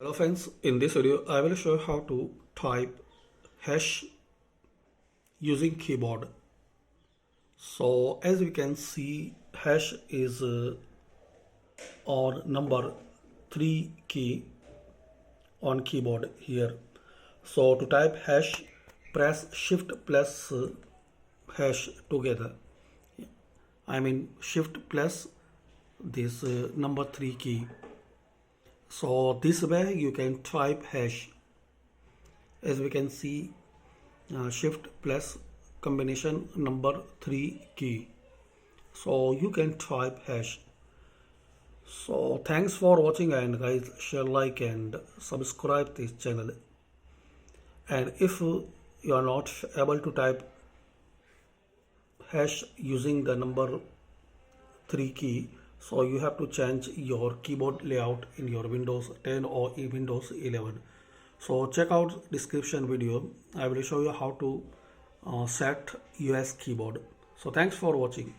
Hello friends, in this video I will show you how to type hash using keyboard. So as we can see, hash is on number 3 key on keyboard here. So to type hash, press shift plus hash together. I mean shift plus this number 3 key. So this way you can type hash. As we can see, shift plus combination number 3 key. So you can type hash. So thanks for watching, and guys, share, like and subscribe this channel. And if you are not able to type hash using the number 3 key, so you have to change your keyboard layout in your Windows 10 or Windows 11. So check out description video. I will show you how to set US keyboard. So thanks for watching.